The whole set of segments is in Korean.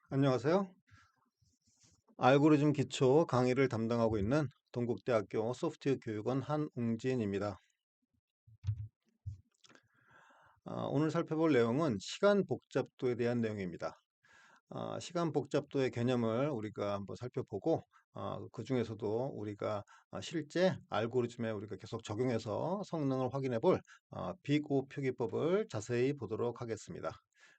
안녕하세요. 알고리즘 기초 강의를 담당하고 있는 동국대학교 소프트웨어 교육원 한웅진입니다. 오늘 살펴볼 내용은 시간 복잡도에 대한 내용입니다. 시간 복잡도의 개념을 우리가 한번 살펴보고 그 중에서도 우리가 실제 알고리즘에 우리가 계속 적용해서 성능을 확인해 볼 빅오 표기법을 자세히 보도록 하겠습니다.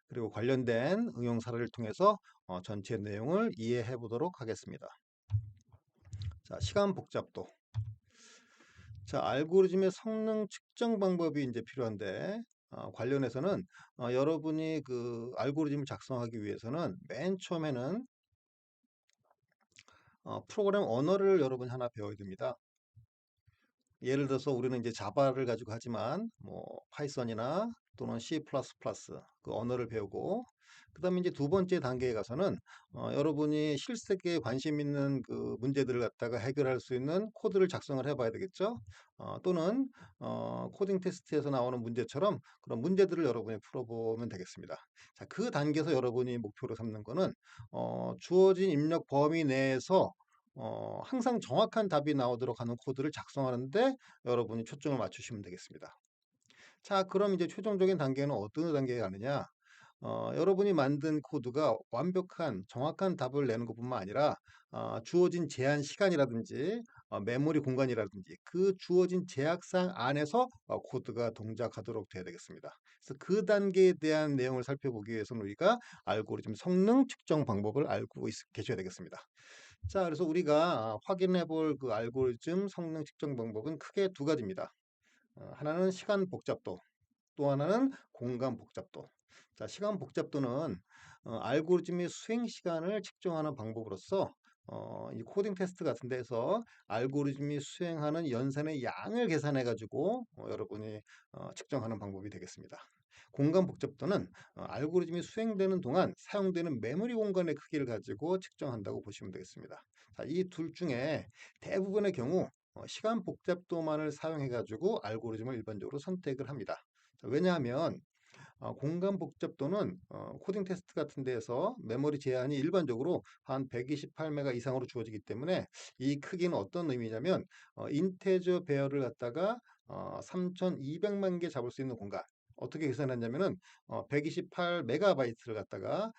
그리고 관련된 응용 사례를 통해서 전체 내용을 이해해 보도록 하겠습니다. 자, 시간 복잡도. 자, 알고리즘의 성능 측정 방법이 이제 필요한데, 관련해서는 여러분이 그 알고리즘을 작성하기 위해서는 맨 처음에는 프로그램 언어를 여러분이 하나 배워야 됩니다. 예를 들어서 우리는 이제 자바를 가지고 하지만 뭐 파이썬이나 또는 C++ 그 언어를 배우고, 그다음에 이제 두 번째 단계에 가서는 여러분이 실생에 관심 있는 그 문제들을 갖다가 해결할 수 있는 코드를 작성을 해봐야 되겠죠. 또는 코딩 테스트에서 나오는 문제처럼 그런 문제들을 여러분이 풀어보면 되겠습니다. 자, 그 단계에서 여러분이 목표로 삼는 거는 주어진 입력 범위 내에서 항상 정확한 답이 나오도록 하는 코드를 작성하는데 여러분이 초점을 맞추시면 되겠습니다. 자, 그럼 이제 최종적인 단계는 어떤 단계에 가느냐? 여러분이 만든 코드가 완벽한 정확한 답을 내는 것뿐만 아니라 주어진 제한 시간이라든지 메모리 공간이라든지 그 주어진 제약상 안에서 코드가 동작하도록 돼야 되겠습니다. 그래서 그 단계에 대한 내용을 살펴보기 위해서는 우리가 알고리즘 성능 측정 방법을 알고 계셔야 되겠습니다. 자, 그래서 우리가 확인해 볼 그 알고리즘 성능 측정 방법은 크게 두 가지입니다. 하나는 시간 복잡도, 또 하나는 공간 복잡도. 자, 시간 복잡도는 알고리즘의 수행 시간을 측정하는 방법으로서 이 코딩 테스트 같은 데서 알고리즘이 수행하는 연산의 양을 계산해 가지고 여러분이 측정하는 방법이 되겠습니다. 공간 복잡도는 알고리즘이 수행되는 동안 사용되는 메모리 공간의 크기를 가지고 측정한다고 보시면 되겠습니다. 자, 이 둘 중에 대부분의 경우 시간 복잡도만을 사용해 가지고 알고리즘을 일반적으로 선택을 합니다. 자, 왜냐하면 공간 복잡도는 코딩 테스트 같은 데에서 메모리 제한이 일반적으로 한 128메가 이상으로 주어지기 때문에 이 크기는 어떤 의미냐면 인테저 배열을 갖다가 3200만 개 잡을 수 있는 공간. 어떻게 계산했냐면은 128메가바이트를 갖다가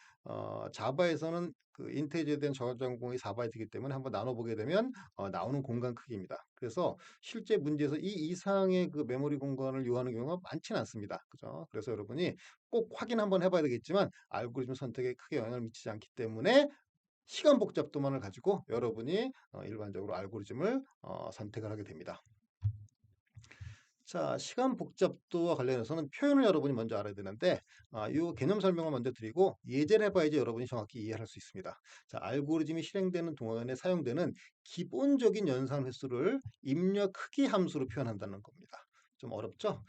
자바에서는 그 인테저에 대한 저장 공이 4바이트이기 때문에 한번 나눠보게 되면 나오는 공간 크기입니다. 그래서 실제 문제에서 이 이상의 그 메모리 공간을 요하는 경우가 많지는 않습니다. 그죠? 그래서 여러분이 꼭 확인 한번 해봐야 되겠지만 알고리즘 선택에 크게 영향을 미치지 않기 때문에 시간 복잡도만을 가지고 여러분이 일반적으로 알고리즘을 선택을 하게 됩니다. 자, 시간 복잡도와 관련해서는 표현을 여러분이 먼저 알아야 되는데, 이 개념 설명을 먼저 드리고 예제를 해봐야지 여러분이 정확히 이해할 수 있습니다. 자, 알고리즘이 실행되는 동안에 사용되는 기본적인 연산 횟수를 입력 크기 함수로 표현한다는 겁니다. 좀 어렵죠?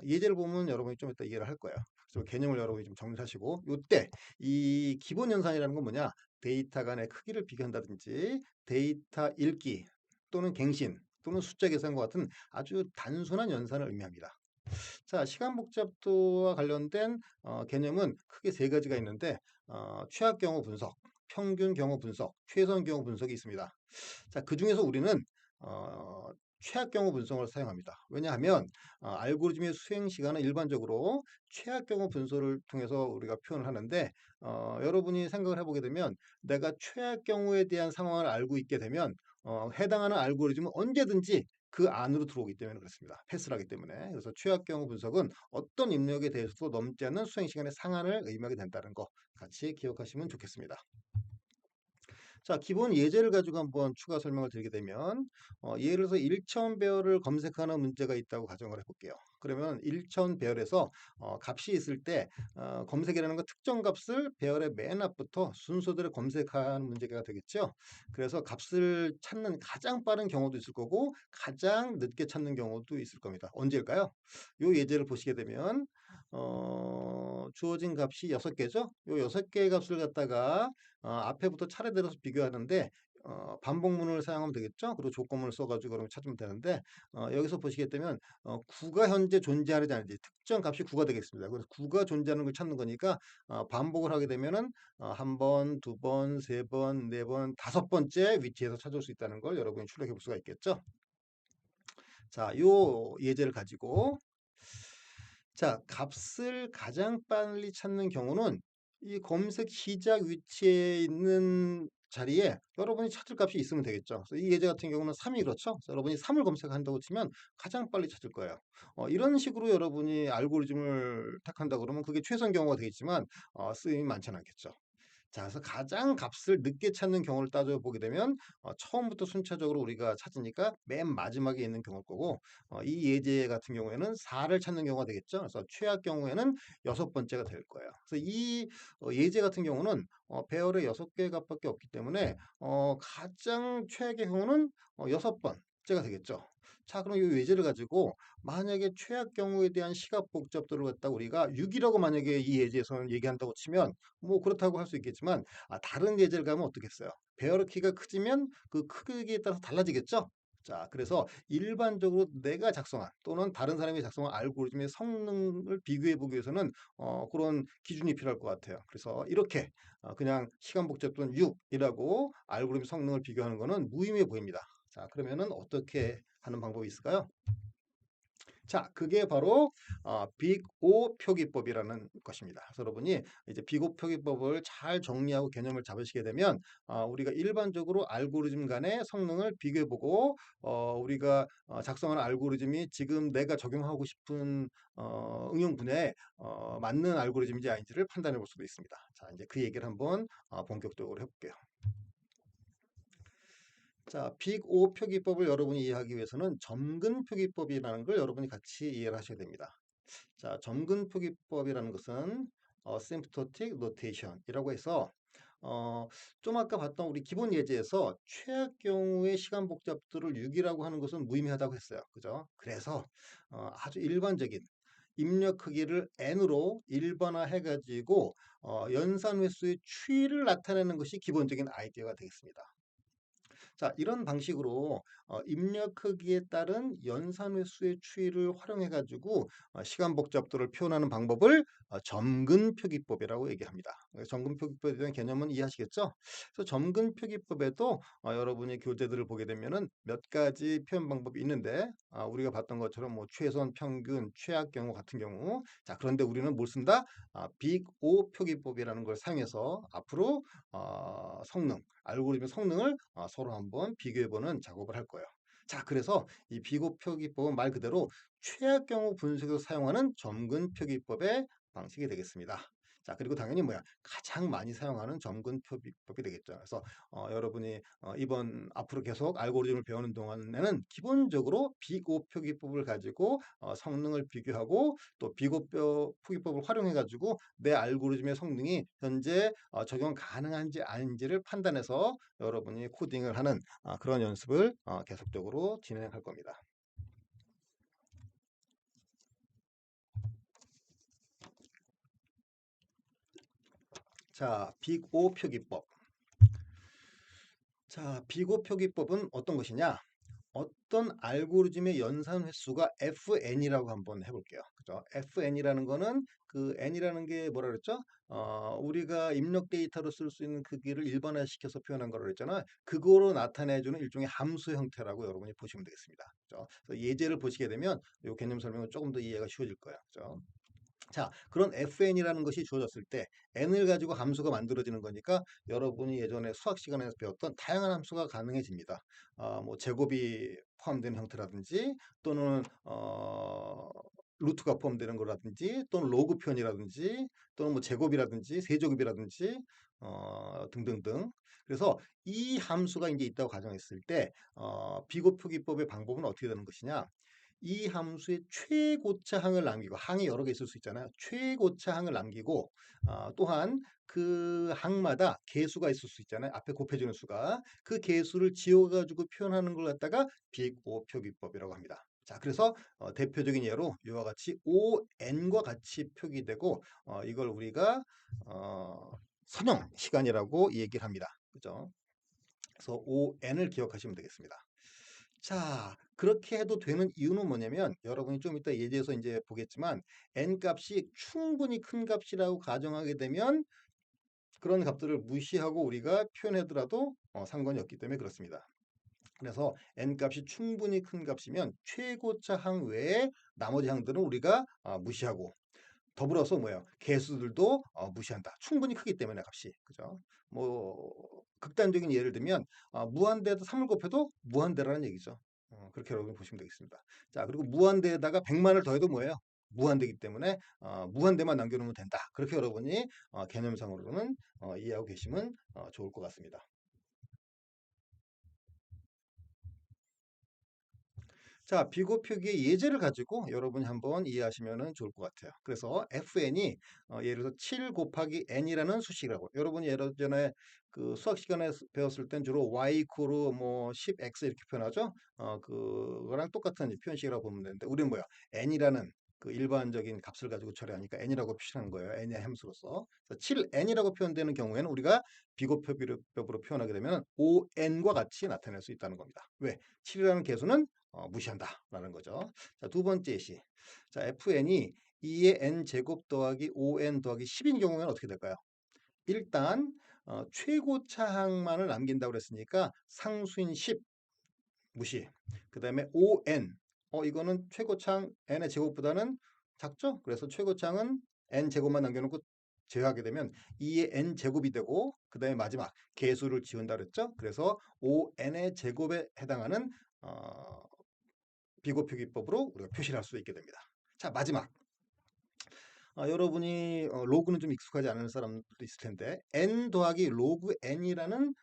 예제를 보면 여러분이 좀 이따 이해를 할 거예요. 그래서 개념을 여러분이 좀 정리하시고, 이때 이 기본 연산이라는 건 뭐냐? 데이터 간의 크기를 비교한다든지 데이터 읽기 또는 갱신 또는 숫자 계산과 같은 아주 단순한 연산을 의미합니다. 자, 시간 복잡도와 관련된 개념은 크게 세 가지가 있는데 최악 경우 분석, 평균 경우 분석, 최선 경우 분석이 있습니다. 자, 그중에서 우리는 어, 최악 경우 분석을 사용합니다. 왜냐하면 알고리즘의 수행 시간은 일반적으로 최악 경우 분석을 통해서 우리가 표현을 하는데 여러분이 생각을 해보게 되면 내가 최악 경우에 대한 상황을 알고 있게 되면 해당하는 알고리즘은 언제든지 그 안으로 들어오기 때문에 그렇습니다. 패스를 하기 때문에. 그래서 최악 경우 분석은 어떤 입력에 대해서도 넘지 않는 수행 시간의 상한을 의미하게 된다는 거 같이 기억하시면 좋겠습니다. 자, 기본 예제를 가지고 한번 추가 설명을 드리게 되면 예를 들어서 1천 배열을 검색하는 문제가 있다고 가정을 해볼게요. 그러면 1천 배열에서 값이 있을 때 검색이라는 건 특정 값을 배열의 맨 앞부터 순서대로 검색하는 문제가 되겠죠. 그래서 값을 찾는 가장 빠른 경우도 있을 거고 가장 늦게 찾는 경우도 있을 겁니다. 언제일까요? 이 예제를 보시게 되면 주어진 값이 6개죠. 이 6개의 값을 갖다가 앞에부터 차례대로 비교하는데 반복문을 사용하면 되겠죠. 그리고 조건문을 써가지고 그러면 찾으면 되는데 여기서 보시게 되면 구가 현재 존재하는지 아닌지 특정 값이 구가 되겠습니다. 그래서 구가 존재하는 걸 찾는 거니까 반복을 하게 되면은 한 번, 두 번, 세 번, 네 번, 다섯 번째 위치에서 찾을 수 있다는 걸 여러분이 출력해 볼 수가 있겠죠. 자, 요 예제를 가지고 자, 값을 가장 빨리 찾는 경우는 이 검색 시작 위치에 있는 자리에 여러분이 찾을 값이 있으면 되겠죠. 그래서 이 예제 같은 경우는 3이 그렇죠. 그래서 여러분이 3을 검색한다고 치면 가장 빨리 찾을 거예요. 이런 식으로 여러분이 알고리즘을 택한다 그러면 그게 최선 경우가 되겠지만 쓰임이 많지는 않겠죠. 자, 그래서 가장 값을 늦게 찾는 경우를 따져보게 되면 처음부터 순차적으로 우리가 찾으니까 맨 마지막에 있는 경우일 거고 이 예제 같은 경우에는 4를 찾는 경우가 되겠죠. 그래서 최악 경우에는 여섯 번째가 될 거예요. 그래서 이 예제 같은 경우는 배열의 6개의 값밖에 없기 때문에 가장 최악의 경우는 여섯 번째가 되겠죠. 자, 그럼 이 예제를 가지고 만약에 최악 경우에 대한 시각 복잡도를 갖다 우리가 6이라고 만약에 이 예제에서는 얘기한다고 치면 뭐 그렇다고 할 수 있겠지만 다른 예제를 가면 어떻겠어요? 배열의 키가 크지만 그 크기에 따라서 달라지겠죠? 자, 그래서 일반적으로 내가 작성한 또는 다른 사람이 작성한 알고리즘의 성능을 비교해 보기 위해서는 그런 기준이 필요할 것 같아요. 그래서 이렇게 그냥 시간 복잡도는 6이라고 알고리즘 성능을 비교하는 것은 무의미해 보입니다. 자, 그러면은 어떻게 하는 방법이 있을까요? 자, 그게 바로 빅 O 표기법이라는 것입니다. 그래서 여러분이 이제 빅O 표기법을 잘 정리하고 개념을 잡으시게 되면 우리가 일반적으로 알고리즘 간의 성능을 비교해보고 우리가 작성하는 알고리즘이 지금 내가 적용하고 싶은 응용 분야에 맞는 알고리즘인지 아닌지를 판단해 볼 수도 있습니다. 자, 이제 그 얘기를 한번 본격적으로 해볼게요. 자, 빅O 표기법을 여러분이 이해하기 위해서는 점근 표기법이라는 걸 여러분이 같이 이해를 하셔야 됩니다. 자, 점근 표기법이라는 것은 symptotic notation이라고 해서 어, 좀 아까 봤던 우리 기본 예제에서 최악 경우의 시간 복잡도를 6이라고 하는 것은 무의미하다고 했어요. 그죠? 그래서 아주 일반적인 입력 크기를 n으로 일반화해 가지고 연산 횟수의 추이를 나타내는 것이 기본적인 아이디어가 되겠습니다. 자, 이런 방식으로 입력 크기에 따른 연산 횟수의 추이를 활용해 가지고 시간 복잡도를 표현하는 방법을 점근 표기법이라고 얘기합니다. 점근 표기법에 대한 개념은 이해하시겠죠? 그래서 점근 표기법에도 여러분이 교재들을 보게 되면은 몇 가지 표현 방법이 있는데 우리가 봤던 것처럼 뭐 최선, 평균, 최악 경우 같은 경우 자, 그런데 우리는 뭘 쓴다? 빅O 표기법이라는 걸 사용해서 앞으로 성능 알고리즘의 성능을 서로 한번 비교해보는 작업을 할 거예요. 자, 그래서 이 비교 표기법은 말 그대로 최악 경우 분석에서 사용하는 점근 표기법의 방식이 되겠습니다. 자, 그리고 당연히 뭐야 가장 많이 사용하는 점근 표기법이 되겠죠. 그래서 여러분이 이번 앞으로 계속 알고리즘을 배우는 동안에는 기본적으로 비교 표기법을 가지고 성능을 비교하고 또 비교 표기법을 활용해 가지고 내 알고리즘의 성능이 현재 적용 가능한지 아닌지를 판단해서 여러분이 코딩을 하는 그런 연습을 계속적으로 진행할 겁니다. 자, 빅O 표기법. 자, 빅O 표기법은 어떤 것이냐? 어떤 알고리즘의 연산 횟수가 fn이라고 한번 해볼게요. 그죠? fn이라는 거는 그 n이라는 게 뭐라 그랬죠? 우리가 입력 데이터로 쓸 수 있는 크기를 일반화시켜서 표현한 거라 그랬잖아요. 그거로 나타내주는 일종의 함수 형태라고 여러분이 보시면 되겠습니다. 그죠? 그래서 예제를 보시게 되면 이 개념 설명은 조금 더 이해가 쉬워질 거예요. 그죠? 자, 그런 fn이라는 것이 주어졌을 때 n을 가지고 함수가 만들어지는 거니까 여러분이 예전에 수학 시간에서 배웠던 다양한 함수가 가능해집니다. 뭐 제곱이 포함되는 형태라든지 또는 루트가 포함되는 거라든지 또는 로그 표현이라든지 또는 뭐 제곱이라든지 세제곱이라든지 등등등. 그래서 이 함수가 이제 있다고 가정했을 때 비교 표기법의 방법은 어떻게 되는 것이냐? 이 함수의 최고차 항을 남기고 항이 여러 개 있을 수 있잖아요. 최고차 항을 남기고 또한 그 항마다 개수가 있을 수 있잖아요. 앞에 곱해주는 수가 그 개수를 지워가지고 표현하는 걸 갖다가 빅O 표기법이라고 합니다. 자, 그래서 대표적인 예로 이와 같이 ON과 같이 표기되고 이걸 우리가 선형 시간이라고 얘기를 합니다. 그죠? 그래서 ON을 기억하시면 되겠습니다. 자, 그렇게 해도 되는 이유는 뭐냐면 여러분이 좀 이따 예제에서 이제 보겠지만 n 값이 충분히 큰 값이라고 가정하게 되면 그런 값들을 무시하고 우리가 표현하더라도 상관이 없기 때문에 그렇습니다. 그래서 n 값이 충분히 큰 값이면 최고차 항 외에 나머지 항들은 우리가 무시하고 더불어서 뭐예요? 개수들도 무시한다. 충분히 크기 때문에 값이. 그죠? 뭐 극단적인 예를 들면 무한대에다 3을 곱해도 무한대라는 얘기죠. 그렇게 여러분 보시면 되겠습니다. 자, 그리고 무한대에다가 100만을 더해도 뭐예요? 무한대이기 때문에 무한대만 남겨놓으면 된다. 그렇게 여러분이 개념상으로는 이해하고 계시면 좋을 것 같습니다. 자, 비교 표기의 예제를 가지고 여러분이 한번 이해하시면 좋을 것 같아요. 그래서 fn이 예를 들어서 7 곱하기 n이라는 수식이라고. 여러분이 예전에 그 수학 시간에 배웠을 땐 주로 y 이퀄로 뭐 10x 이렇게 표현하죠. 그거랑 똑같은 표현식이라고 보면 되는데 우리는 뭐야? n이라는 그 일반적인 값을 가지고 처리하니까 n이라고 표시하는 거예요. n의 함수로서. 그래서 7n이라고 표현되는 경우에는 우리가 비교표기법으로 표현하게 되면 5n과 같이 나타낼 수 있다는 겁니다. 왜? 7이라는 개수는 무시한다라는 거죠. 자, 두 번째 시. 자, fn이 2의 n 제곱 더하기 5n 더하기 10인 경우에는 어떻게 될까요? 일단 최고차항만을 남긴다고 그랬으니까 상수인 10 무시. 그 다음에 5n. 이거는 최고차항 n의 제곱보다는 작죠? 그래서 최고차항은 n 제곱만 남겨놓고 제외하게 되면 2의 n 제곱이 되고 그 다음에 마지막 개수를 지운다 그랬죠? 그래서 5n의 제곱에 해당하는 비교표기법으로 우리가 표시를 할 수 있게 됩니다. 자, 마지막. 여러분이 로그는 좀 익숙하지 않은 사람도 있을 텐데 n 더하기 로그 n이라는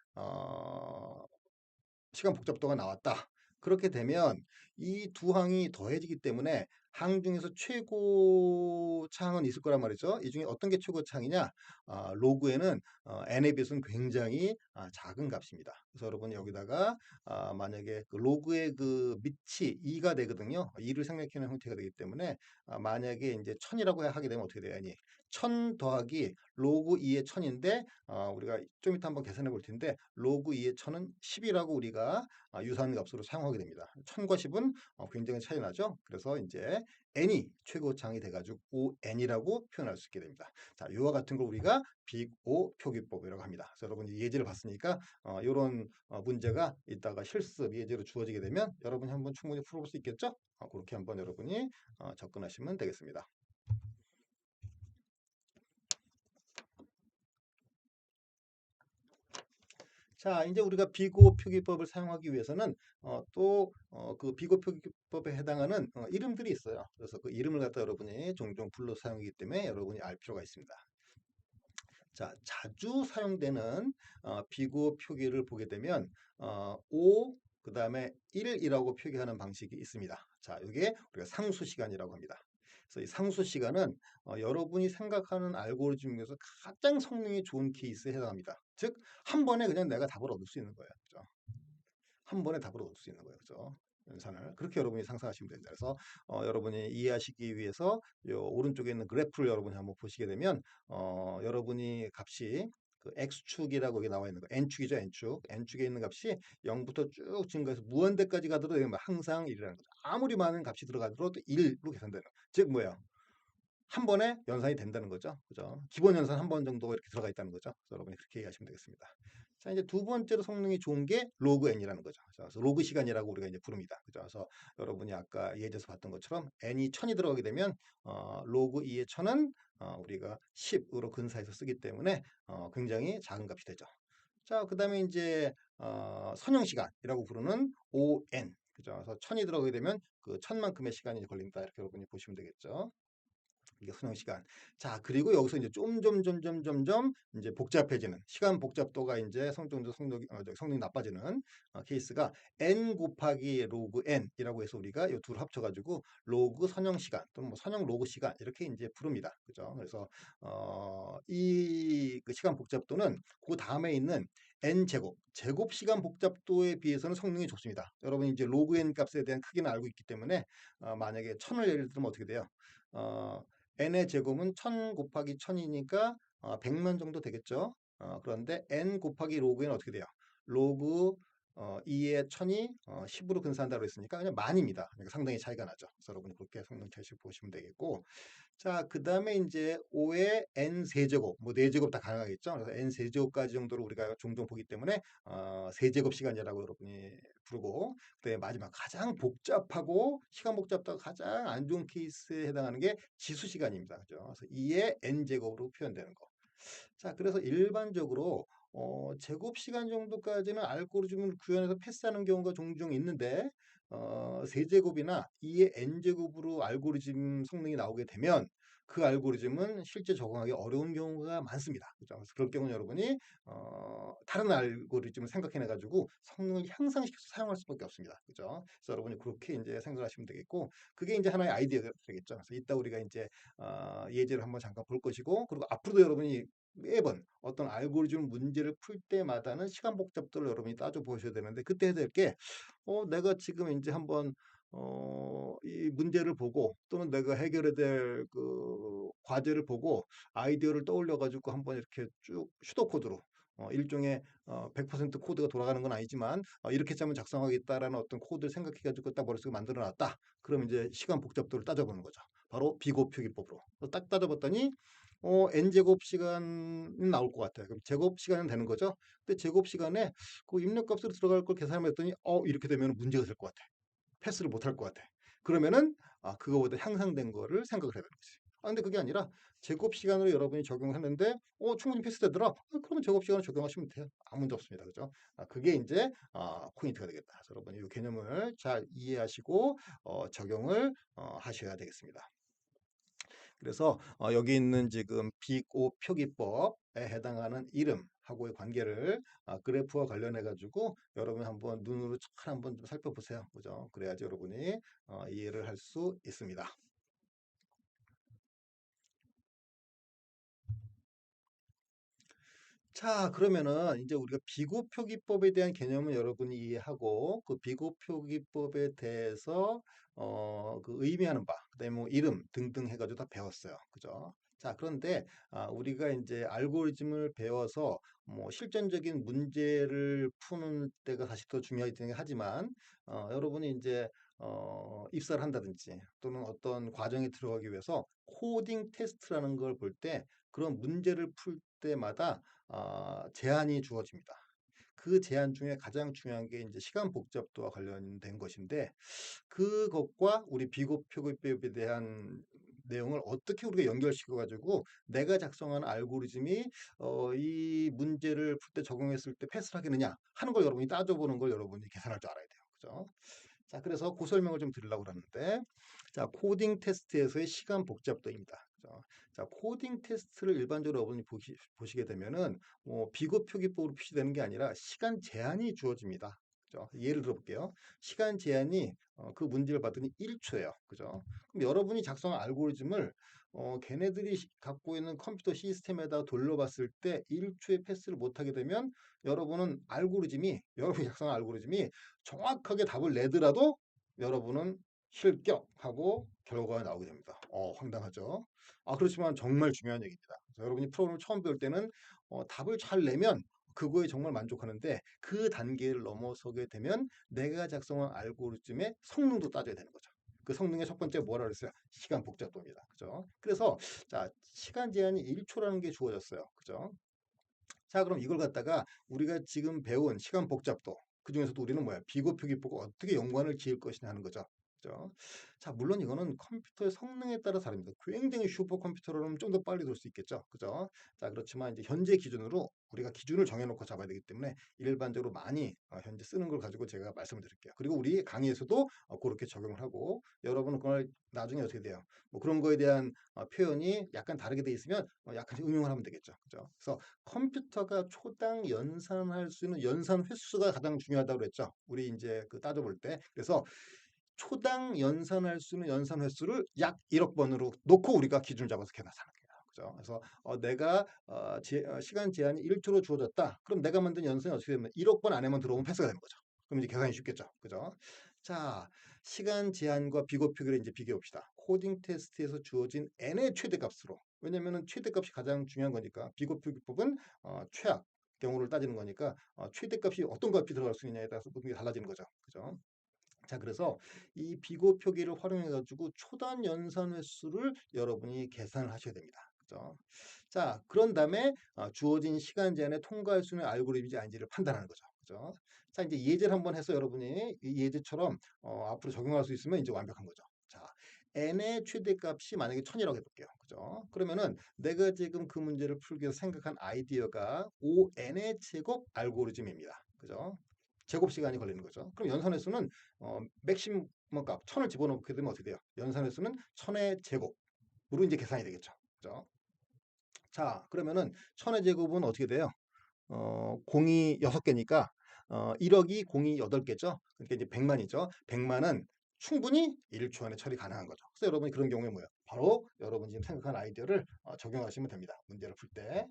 시간 복잡도가 나왔다. 그렇게 되면 이 두 항이 더해지기 때문에 항 중에서 최고차항은 있을 거란 말이죠. 이 중에 어떤 게 최고차항이냐? 로그에는 n에 비해서는 굉장히 작은 값입니다. 그래서 여러분 여기다가 만약에 그 로그의 그 밑이 2가 되거든요. 2를 생략하는 형태가 되기 때문에 만약에 이제 1000이라고 하게 되면 어떻게 돼요? 아니, 1000 더하기 로그 2의 1000인데 우리가 좀 이따 한번 계산해 볼 텐데 로그 2의 1000은 10이라고 우리가 유사한 값으로 사용하게 됩니다. 1000과 10은 굉장히 차이 나죠. 그래서 이제 n이 최고차항이 돼가지고 ON이라고 표현할 수 있게 됩니다. 자, 이와 같은 걸 우리가 비교 표기법이라고 합니다. 그래서 여러분이 예제를 봤으니까 이런 문제가 이따가 실습 예제로 주어지게 되면 여러분이 한번 충분히 풀어볼 수 있겠죠? 그렇게 한번 여러분이 접근하시면 되겠습니다. 자, 이제 우리가 비교 표기법을 사용하기 위해서는 또 그 비교 표기법에 해당하는 이름들이 있어요. 그래서 그 이름을 갖다 여러분이 종종 불러 사용하기 때문에 여러분이 알 필요가 있습니다. 자, 자주 사용되는 비교 표기를 보게 되면 5, 그 다음에 1이라고 표기하는 방식이 있습니다. 자, 이게 우리가 상수 시간이라고 합니다. 그래서 이 상수 시간은 여러분이 생각하는 알고리즘 중에서 가장 성능이 좋은 케이스에 해당합니다. 즉, 한 번에 그냥 내가 답을 얻을 수 있는 거예요. 그죠? 한 번에 답을 얻을 수 있는 거예요. 그죠? 연산을. 그렇게 여러분이 상상하시면 됩니다. 그래서 여러분이 이해하시기 위해서 요 오른쪽에 있는 그래프를 여러분이 한번 보시게 되면 여러분이 값이 그 x축이라고 여기 나와 있는 거 n축이죠. n축. n축에 있는 값이 0부터 쭉 증가해서 무한대까지 가더라도 항상 1이라는 거죠. 아무리 많은 값이 들어가더라도 1로 계산되는. 즉 뭐예요? 한 번에 연산이 된다는 거죠. 그죠? 기본 연산 한 번 정도 이렇게 들어가 있다는 거죠. 그래서 여러분이 그렇게 이해하시면 되겠습니다. 자, 이제 두 번째로 성능이 좋은 게 로그 n이라는 거죠. 그래서 로그 시간이라고 우리가 이제 부릅니다. 그죠? 그래서 여러분이 아까 예제에서 봤던 것처럼 n이 1000이 들어가게 되면 로그 2의 1000은 우리가 10으로 근사해서 쓰기 때문에 굉장히 작은 값이 되죠. 자, 그 다음에 이제 선형 시간이라고 부르는 ON. 그죠? 그래서 1000이 들어가게 되면 그 1000만큼의 시간이 걸린다. 이렇게 여러분이 보시면 되겠죠. 이게 수능 시간. 자, 그리고 여기서 이제 점점 이제 복잡해지는 시간 복잡도가 이제 성능이 나빠지는 케이스가 n 곱하기 로그 n이라고 해서 우리가 이 둘을 합쳐가지고 로그 선형 시간 또는 뭐 선형 로그 시간 이렇게 이제 부릅니다. 그죠? 그래서 이그 시간 복잡도는 그 다음에 있는 n 제곱 시간 복잡도에 비해서는 성능이 좋습니다. 여러분이 이제 로그 n 값에 대한 크기는 알고 있기 때문에 만약에 1000을 예를 들면 어떻게 돼요? 어, n의 제곱은 1000 곱하기 1000이니까 100만 정도 되겠죠. 그런데 n 곱하기 로그는 어떻게 돼요? 로그 2의 1000이 10으로 근사한다고 했으니까 그냥 만입니다. 그러니까 상당히 차이가 나죠. 그래서 여러분이 그렇게 성능 차이씩 보시면 되겠고, 자, 그 다음에 이제 5의 n 세제곱, 뭐 4제곱 다 가능하겠죠. 그래서 n 세제곱까지 정도로 우리가 종종 보기 때문에 세제곱 시간이라고 여러분이 부르고, 그다음에 마지막 가장 복잡하고 시간 복잡도 가장 안 좋은 케이스에 해당하는 게 지수 시간입니다. 그죠? 그래서 2의 n 제곱으로 표현되는 거. 자, 그래서 일반적으로 제곱 시간 정도까지는 알고리즘을 구현해서 패스하는 경우가 종종 있는데 세제곱이나 2의 n제곱으로 알고리즘 성능이 나오게 되면 그 알고리즘은 실제 적용하기 어려운 경우가 많습니다. 그죠? 그래서 그럴 경우는 여러분이 다른 알고리즘을 생각해내 가지고 성능을 향상시켜서 사용할 수밖에 없습니다. 그죠? 그래서 여러분이 그렇게 이제 생각하시면 되겠고, 그게 이제 하나의 아이디어가 되겠죠. 그래서 이따 우리가 이제 예제를 한번 잠깐 볼 것이고, 그리고 앞으로도 여러분이 매번 어떤 알고리즘 문제를 풀 때마다는 시간 복잡도를 여러분이 따져 보셔야 되는데, 그때 해야 될 게 내가 지금 이제 한번 이 문제를 보고, 또는 내가 해결해야 될 그 과제를 보고 아이디어를 떠올려 가지고 한번 이렇게 쭉 슈도 코드로 일종의 100% 코드가 돌아가는 건 아니지만 이렇게 짜면 작성하겠다라는 어떤 코드를 생각해 가지고 딱 머릿속에 만들어 놨다. 그럼 이제 시간 복잡도를 따져보는 거죠. 바로 비곱표기법으로 딱 따져봤더니 n제곱 시간이 나올 것 같아요. 그럼 제곱 시간은 되는 거죠. 근데 제곱 시간에 그 입력값으로 들어갈 걸 계산해 봤더니 이렇게 되면 문제가 될 것 같아. 패스를 못 할 것 같아. 그러면은 그거보다 향상된 거를 생각을 해야 되는 거지. 근데 그게 아니라 제곱 시간으로 여러분이 적용을 했는데 충분히 패스되더라. 그러면 제곱 시간을 적용하시면 돼요. 아무 문제 없습니다. 그죠? 그게 이제 포인트가 되겠다. 그래서 여러분이 이 개념을 잘 이해하시고 적용을 하셔야 되겠습니다. 그래서 여기 있는 지금 비고 표기법에 해당하는 이름하고의 관계를 그래프와 관련해 가지고 여러분이 한번 눈으로 잘 한번 좀 살펴보세요. 그죠? 그래야지 여러분이 이해를 할 수 있습니다. 자, 그러면은 이제 우리가 비고표기법에 대한 개념은 여러분이 이해하고, 그 비고표기법에 대해서 그 의미하는 바, 그다음에 뭐 이름 등등 해가지고 다 배웠어요. 그죠? 자, 그런데 우리가 이제 알고리즘을 배워서 뭐 실전적인 문제를 푸는 때가 사실 더 중요하긴 하지만 여러분이 이제 입사를 한다든지 또는 어떤 과정에 들어가기 위해서 코딩 테스트라는 걸 볼 때 그런 문제를 풀 때마다 제한이 주어집니다. 그 제한 중에 가장 중요한 게 이제 시간 복잡도와 관련된 것인데, 그것과 우리 비고 표기법에 대한 내용을 어떻게 우리가 연결시켜 가지고 내가 작성한 알고리즘이 이 문제를 풀 때 적용했을 때 패스를 하겠느냐 하는 걸 여러분이 따져보는 걸 여러분이 계산할 줄 알아야 돼요. 그죠? 자, 그래서 그 설명을 좀 드리려고 그러는데, 자, 코딩 테스트에서의 시간 복잡도입니다. 그죠? 자, 코딩 테스트를 일반적으로 여러분이 보시게 되면은 비고 표기법으로 표시되는 게 아니라 시간 제한이 주어집니다. 그죠? 예를 들어 볼게요. 시간 제한이 그 문제를 받더니 1초예요. 그죠? 그럼 여러분이 작성한 알고리즘을 걔네들이 갖고 있는 컴퓨터 시스템에다 돌려봤을 때 1초에 패스를 못하게 되면 여러분이 작성한 알고리즘이 정확하게 답을 내더라도 여러분은 실격하고 결과가 나오게 됩니다. 황당하죠? 그렇지만 정말 중요한 얘기입니다. 그래서 여러분이 프로그램을 처음 배울 때는 답을 잘 내면 그거에 정말 만족하는데, 그 단계를 넘어서게 되면 내가 작성한 알고리즘의 성능도 따져야 되는 거죠. 그 성능의 첫 번째 뭐라 그랬어요? 시간 복잡도입니다. 그죠? 그래서 자, 시간 제한이 1초라는 게 주어졌어요. 그죠? 자, 그럼 이걸 갖다가 우리가 지금 배운 시간 복잡도, 그중에서도 우리는 뭐야? 비고표기법과 어떻게 연관을 지을 것이냐 하는 거죠. 그죠? 자, 물론 이거는 컴퓨터의 성능에 따라 다릅니다. 굉장히 슈퍼컴퓨터로는 좀 더 빨리 돌 수 있겠죠. 그죠? 자, 그렇지만 이제 현재 기준으로 우리가 기준을 정해놓고 잡아야 되기 때문에 일반적으로 많이 현재 쓰는 걸 가지고 제가 말씀을 드릴게요. 그리고 우리 강의에서도 그렇게 적용을 하고, 여러분은 그걸 나중에 어떻게 돼요? 뭐 그런 거에 대한 표현이 약간 다르게 돼 있으면 약간 응용을 하면 되겠죠. 그죠? 그래서 컴퓨터가 초당 연산할 수 있는 연산 횟수가 가장 중요하다고 그랬죠. 우리 이제 그 따져볼 때. 그래서 초당 연산할 수 있는 연산 횟수를 약 1억 번으로 놓고 우리가 기준을 잡아서 계산하는 거예요. 그죠? 그래서 내가 시간 제한이 1초로 주어졌다. 그럼 내가 만든 연산이 어떻게 되면 1억 번 안에만 들어오면 패스가 되는 거죠. 그럼 이제 계산이 쉽겠죠. 그죠? 자, 시간 제한과 비고표기를 이제 비교해 봅시다. 코딩 테스트에서 주어진 n의 최대값으로. 왜냐면은 최대값이 가장 중요한 거니까. 비고표기법은 최악, 경우를 따지는 거니까 최대값이 어떤 값이 들어갈 수 있냐에 따라서 모든 게 달라지는 거죠. 그죠? 자, 그래서 이 비고 표기를 활용해 가지고 초단 연산 횟수를 여러분이 계산을 하셔야 됩니다. 그죠? 자, 그런 다음에 주어진 시간 제한에 통과할 수 있는 알고리즘인지 아닌지를 판단하는 거죠. 그죠? 자, 이제 예제를 한번 해서 여러분이 이 예제처럼 앞으로 적용할 수 있으면 이제 완벽한 거죠. 자, n의 최대값이 만약에 1000이라고 해볼게요. 그죠? 그러면은 내가 지금 그 문제를 풀기 위해서 생각한 아이디어가 5n의 제곱 알고리즘입니다. 그죠? 제곱 시간이 걸리는 거죠. 그럼 연산 횟수는 맥시멈 값 1000을 집어넣게 되면 어떻게 돼요? 연산 횟수는 1000의 제곱으로 이제 계산이 되겠죠. 그죠? 자, 그러면은 1000의 제곱은 어떻게 돼요? 공이 6개니까 1억이 공이 8개죠. 그러니까 이제 100만이죠. 100만은 충분히 1초 안에 처리 가능한 거죠. 그래서 여러분이 그런 경우에 뭐예요? 바로 여러분 지금 생각한 아이디어를 적용하시면 됩니다. 문제를 풀 때.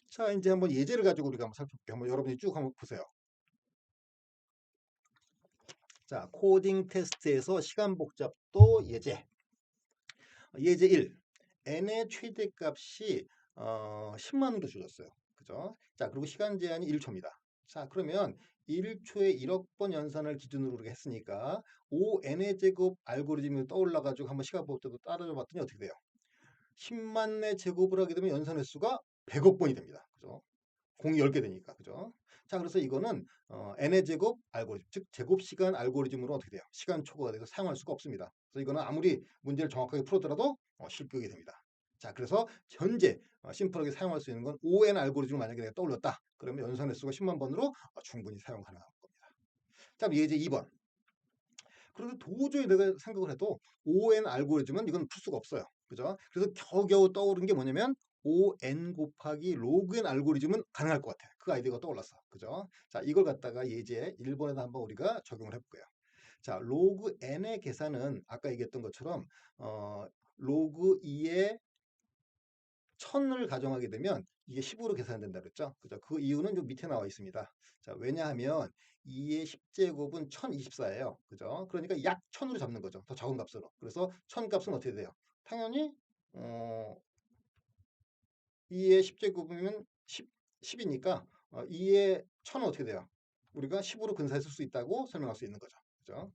자, 이제 한번 예제를 가지고 우리가 한번 살펴볼게요. 한번 여러분이 쭉 한번 보세요. 자, 코딩 테스트에서 시간 복잡도 예제. 예제 1. n의 최대값이 10만 원도 주어졌어요. 그죠? 자, 그리고 시간 제한이 1초입니다. 자, 그러면 1초에 1억 번 연산을 기준으로 우리가 했으니까 5n의 제곱 알고리즘이 떠올라 가지고 한번 시간 복잡도 따라줘 봤더니 어떻게 돼요? 10만의 제곱을 하게 되면 연산 횟수가 100억 번이 됩니다. 그죠? 공이 10개 되니까. 그죠? 자, 그래서 이거는 n의 제곱 알고리즘, 즉 제곱 시간 알고리즘으로 어떻게 돼요? 시간 초과가 돼서 사용할 수가 없습니다. 그래서 이거는 아무리 문제를 정확하게 풀었더라도 실격이 됩니다. 자, 그래서 현재 심플하게 사용할 수 있는 건 ON 알고리즘을 만약에 내가 떠올렸다. 그러면 연산 횟수가 10만 번으로 충분히 사용 가능한 겁니다. 자, 예제 2번. 그런데 도저히 내가 생각을 해도 ON 알고리즘은 이건 풀 수가 없어요. 그죠? 그래서 겨우겨우 떠오른 게 뭐냐면 ON 곱하기 로그 N 알고리즘은 가능할 것 같아요. 그 아이디어가 떠올랐어. 그죠? 자, 이걸 갖다가 예제 1번에다 한번 우리가 적용을 해볼게요. 자, 로그 N의 계산은 아까 얘기했던 것처럼 로그 2의 1000을 가정하게 되면 이게 10으로 계산된다 그랬죠? 그죠? 그 이유는 좀 밑에 나와 있습니다. 자, 왜냐하면 2의 10제곱은 1024예요. 그죠? 그러니까 약 1000으로 잡는 거죠. 더 적은 값으로. 그래서 1000 값은 어떻게 돼요? 당연히 어, 2의 10제곱이면 10이니까 2의 1000은 어떻게 돼요? 우리가 10으로 근사했을 수 있다고 설명할 수 있는 거죠. 그죠?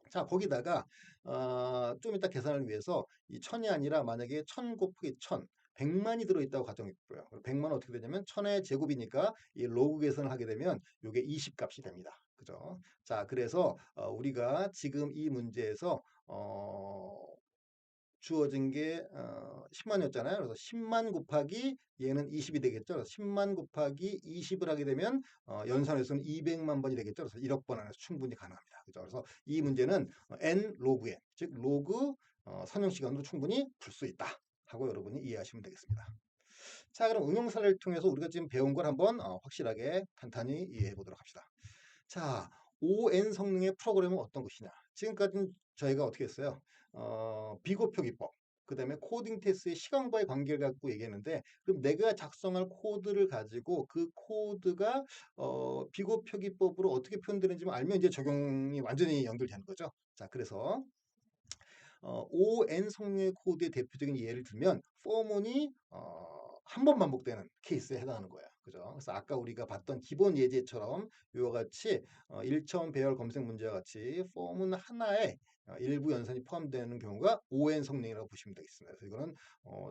자, 거기다가 좀 이따 계산을 위해서 이 1000이 아니라 만약에 1000 곱하기 1000 100만이 들어있다고 가정했고요. 100만은 어떻게 되냐면 1000의 제곱이니까 이 로그 계산을 하게 되면 이게 20 값이 됩니다. 그죠? 자, 그래서 우리가 지금 이 문제에서 주어진 게 10만이었잖아요. 그래서 10만 곱하기 얘는 20이 되겠죠. 그래서 10만 곱하기 20을 하게 되면 연산에서는 200만 번이 되겠죠. 그래서 1억 번 안에서 충분히 가능합니다. 그죠? 그래서 이 문제는 n 로그 n, 즉 로그 선형 시간으로 충분히 풀 수 있다 하고 여러분이 이해하시면 되겠습니다. 자, 그럼 응용 사례를 통해서 우리가 지금 배운 걸 한번 확실하게 간단히 이해해 보도록 합시다. 자, ON 성능의 프로그램은 어떤 것이냐? 지금까지는 저희가 어떻게 했어요? 비고표 기법, 그 다음에 코딩 테스트의 시간과의 관계를 갖고 얘기했는데, 그럼 내가 작성할 코드를 가지고 그 코드가 비고표 기법으로 어떻게 표현되는지 알면 이제 적용이 완전히 연결되는 거죠. 자, 그래서 ON 성능의 코드의 대표적인 예를 들면 포문이 한 번 반복되는 케이스에 해당하는 거예요. 그죠? 그래서 아까 우리가 봤던 기본 예제처럼 이와 같이 1차원 배열 검색 문제와 같이 포문 하나에 일부 연산이 포함되는 경우가 ON 성능이라고 보시면 되겠습니다. 그래서 이거는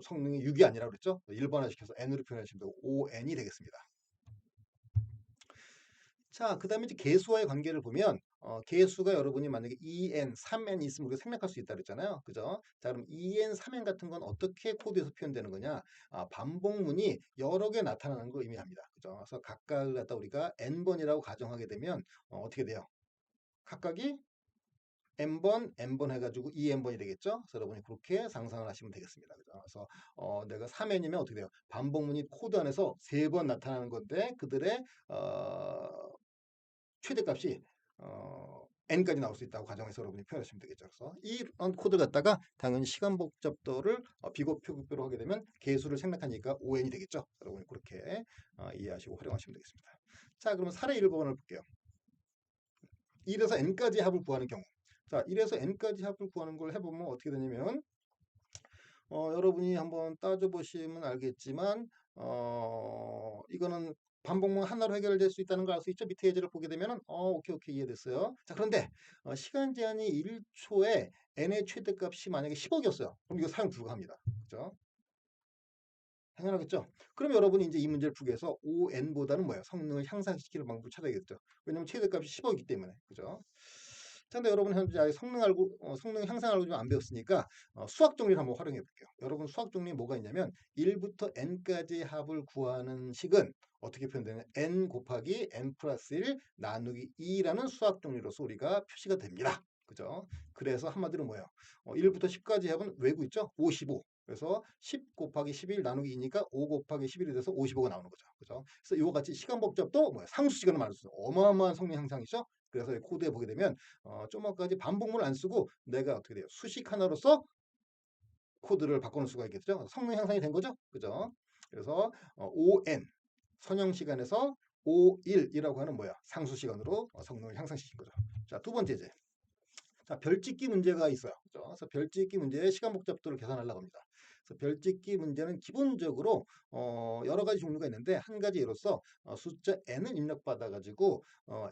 성능이 6이 아니라 그랬죠? 일반화시켜서 N으로 표현하시면 되고 ON이 되겠습니다. 자, 그 다음에 이제 개수와의 관계를 보면 개수가 여러분이 만약에 2n, 3n 있으면 우리가 생략할 수 있다 그랬잖아요. 그죠? 자, 그럼 2n, 3n 같은 건 어떻게 코드에서 표현되는 거냐? 반복문이 여러 개 나타나는 걸 의미합니다. 그죠? 그래서 각각을 갖다 우리가 n번이라고 가정하게 되면 어떻게 돼요? 각각이 n번, n번 해가지고 2n번이 되겠죠? 그래서 여러분이 그렇게 상상을 하시면 되겠습니다. 그죠? 그래서 내가 3n이면 어떻게 돼요? 반복문이 코드 안에서 3번 나타나는 건데 그들의 최대값이 n까지 나올 수 있다고 가정해서 여러분이 표현하시면 되겠죠. 그래서 이런 코드를 갖다가 당연히 시간 복잡도를 비고표급별로 하게 되면 개수를 생략하니까 ON이 되겠죠. 여러분이 그렇게 이해하시고 활용하시면 되겠습니다. 자, 그러면 사례 1번을 볼게요. 1에서 n까지 합을 구하는 경우. 자, 1에서 n까지 합을 구하는 걸 해보면 어떻게 되냐면 여러분이 한번 따져보시면 알겠지만 이거는 반복문 하나로 해결될 수 있다는 걸 알 수 있죠. 밑에 예제를 보게 되면은 오케이 오케이 이해됐어요. 자 그런데 시간 제한이 1초에 n의 최대값이 만약에 10억이었어요. 그럼 이거 사용 불가합니다. 그죠? 당연하겠죠. 그럼 여러분이 이제 이 문제를 풀기 위해서 ON보다는 뭐예요? 성능을 향상시키는 방법을 찾아야겠죠. 왜냐면 최대값이 10억이기 때문에. 그죠? 자, 근데 여러분 현재 아예 성능 알고, 성능 향상 알고리즘 안 배웠으니까 수학 정리를 한번 활용해 볼게요. 여러분 수학 정리 뭐가 있냐면 1부터 n까지의 합을 구하는 식은 어떻게 표현되냐? n 곱하기 n 플러스 1 나누기 2라는 수학 정리로서 우리가 표시가 됩니다. 그죠? 그래서 한마디로 뭐예요? 1부터 10까지 합은 외고 있죠? 55. 그래서 10 곱하기 11 나누기 2니까 5 곱하기 11이 돼서 55가 나오는 거죠. 그죠? 그래서 이와 같이 시간 복잡도 뭐야? 상수 시간을 말할 수 있어요. 어마어마한 성능 향상이죠. 그래서 이 코드에 보게 되면 조금까지 반복문을 안 쓰고 내가 어떻게 돼요? 수식 하나로서 코드를 바꿔놓을 수가 있겠죠. 성능 향상이 된 거죠. 그죠? 그래서 ON 선형 시간에서 O1이라고 하는 뭐야? 상수 시간으로 성능을 향상시킨 거죠. 자, 두 번째 제 자, 별짓기 문제가 있어요. 그죠? 그래서 별짓기 문제의 시간 복잡도를 계산하려고 합니다. 그래서 별짓기 문제는 기본적으로 여러 가지 종류가 있는데 한 가지 예로서 숫자 n을 입력받아 가지고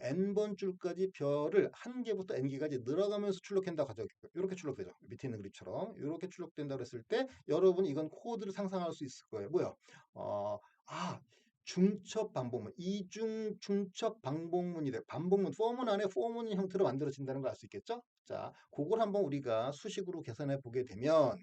n번 줄까지 별을 한 개부터 n 개까지 늘어가면서 출력한다고 하죠. 이렇게 출력되죠. 밑에 있는 그림처럼 이렇게 출력된다고 했을 때 여러분 이건 코드를 상상할 수 있을 거예요. 뭐요? 어, 아 중첩 반복문, 이중 중첩 반복문이래. 반복문, 포문 안에 포문 형태로 만들어진다는 걸 알 수 있겠죠? 자, 그걸 한번 우리가 수식으로 계산해 보게 되면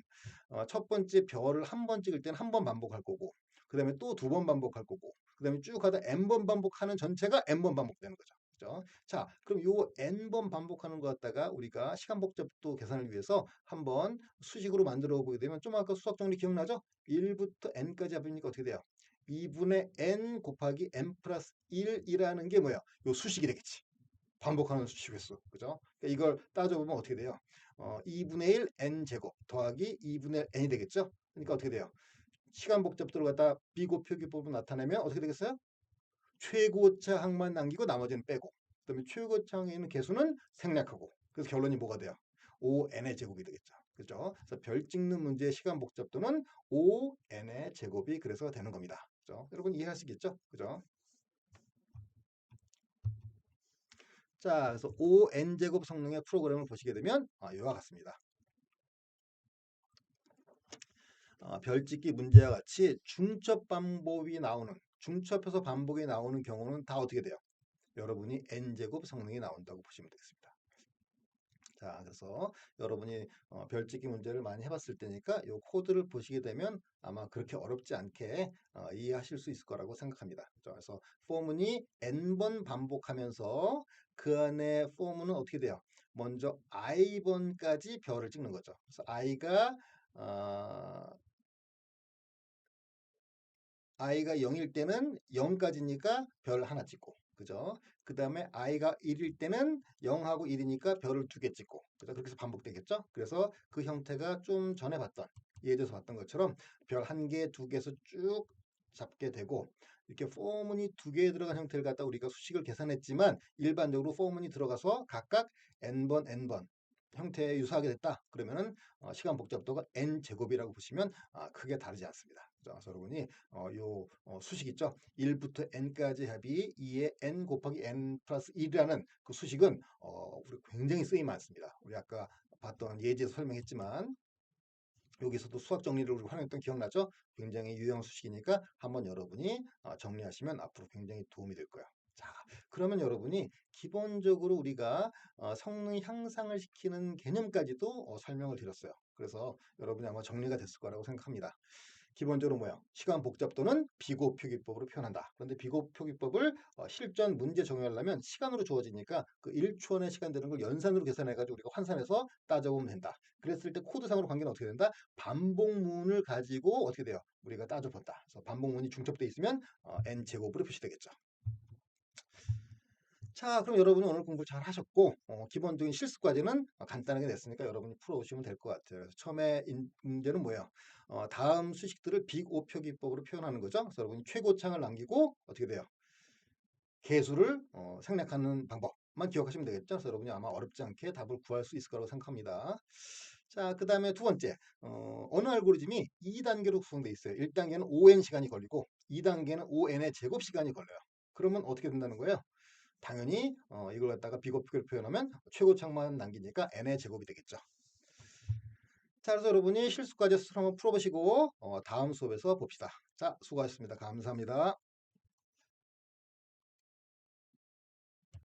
첫 번째 별을 한 번 찍을 때는 한 번 반복할 거고, 그 다음에 또 두 번 반복할 거고, 그 다음에 쭉 하다 n번 반복하는 전체가 n번 반복되는 거죠. 그죠? 자, 그럼 요 n번 반복하는 것 갖다가 우리가 시간 복잡도 계산을 위해서 한번 수식으로 만들어 보게 되면 좀 아까 수학 정리 기억나죠? 1부터 n까지 합이니까 어떻게 돼요? 2분의 n 곱하기 n 플러스 1이라는 게 뭐야? 요 수식이 되겠지. 반복하는 수식 횟수. 그죠? 그러니까 이걸 따져보면 어떻게 돼요? 2분의 1 n 제곱 더하기 2분의 1 n이 되겠죠? 그러니까 어떻게 돼요? 시간 복잡도를 갖다 비고 표기법으로 나타내면 어떻게 되겠어요? 최고차 항만 남기고 나머지는 빼고 그다음에 최고차항에 있는 개수는 생략하고 그래서 결론이 뭐가 돼요? 5n의 제곱이 되겠죠. 그죠? 그래서 별 찍는 문제의 시간 복잡도는 5n의 제곱이 그래서 되는 겁니다. 그죠? 여러분 이해하시겠죠? 그죠? 자, 그래서 ON제곱 성능의 프로그램을 보시게 되면 이와 같습니다. 별짓기 문제와 같이 중첩 반복이 나오는, 중첩해서 반복이 나오는 경우는 다 어떻게 돼요? 여러분이 n제곱 성능이 나온다고 보시면 되겠습니다. 자, 그래서 여러분이 별짓기 문제를 많이 해봤을 때니까 이 코드를 보시게 되면 아마 그렇게 어렵지 않게 이해하실 수 있을 거라고 생각합니다. 그래서 포문이 n번 반복하면서 그 안에 포문은 어떻게 돼요? 먼저 i번까지 별을 찍는 거죠. 그래서 i가 0일 때는 0까지니까 별 하나 찍고, 그죠? 그 다음에 i가 1일 때는 0하고 1이니까 별을 두 개 찍고, 그죠? 그렇게 해서 반복되겠죠? 그래서 그 형태가 좀 전에 봤던, 예제에서 봤던 것처럼 별 한 개, 두 개에서 쭉 잡게 되고, 이렇게 포문이 두 개 들어간 형태를 갖다 우리가 수식을 계산했지만, 일반적으로 포문이 들어가서 각각 n번, n번, 형태에 유사하게 됐다. 그러면은 시간 복잡도가 n 제곱이라고 보시면 크게 다르지 않습니다. 그래서 여러분이 수식 있죠? 1부터 n까지 합이 2의 n 곱하기 n 플러스 1이라는 그 수식은 우리 굉장히 쓰임 많습니다. 우리 아까 봤던 예제에서 설명했지만 여기서도 수학 정리를 우리 활용했던 기억나죠? 굉장히 유용한 수식이니까 한번 여러분이 정리하시면 앞으로 굉장히 도움이 될 거예요. 자, 그러면 여러분이 기본적으로 우리가 성능 향상을 시키는 개념까지도 설명을 드렸어요. 그래서 여러분이 아마 정리가 됐을 거라고 생각합니다. 기본적으로 뭐야? 시간 복잡도는 비곱 표기법으로 표현한다. 그런데 비곱 표기법을 실전 문제 적용하려면 시간으로 주어지니까 그 1초 안에 시간 되는 걸 연산으로 계산해가지고 우리가 환산해서 따져보면 된다. 그랬을 때 코드상으로 관계는 어떻게 된다? 반복문을 가지고 어떻게 돼요? 우리가 따져본다. 그래서 반복문이 중첩돼 있으면 n 제곱으로 표시되겠죠. 자, 그럼 여러분이 오늘 공부 잘 하셨고 기본적인 실습까지는 간단하게 냈으니까 여러분이 풀어오시면 될 것 같아요. 그래서 처음에 문제는 뭐예요? 다음 수식들을 빅오표기법으로 표현하는 거죠. 그래서 여러분이 최고창을 남기고 어떻게 돼요? 개수를 생략하는 방법. 기억하시면 되겠죠. 그래서 여러분이 아마 어렵지 않게 답을 구할 수 있을 거라고 생각합니다. 자, 그 다음에 두 번째, 어느 알고리즘이 2단계로 구성되어 있어요. 1단계는 ON 시간이 걸리고 2단계는 ON의 제곱 시간이 걸려요. 그러면 어떻게 된다는 거예요? 당연히 이걸 갖다가 비곱표로 표현하면 최고창만 남기니까 n의 제곱이 되겠죠. 자, 그래서 여러분이 실수까지 스스로 한번 풀어보시고 다음 수업에서 봅시다. 자, 수고하셨습니다. 감사합니다.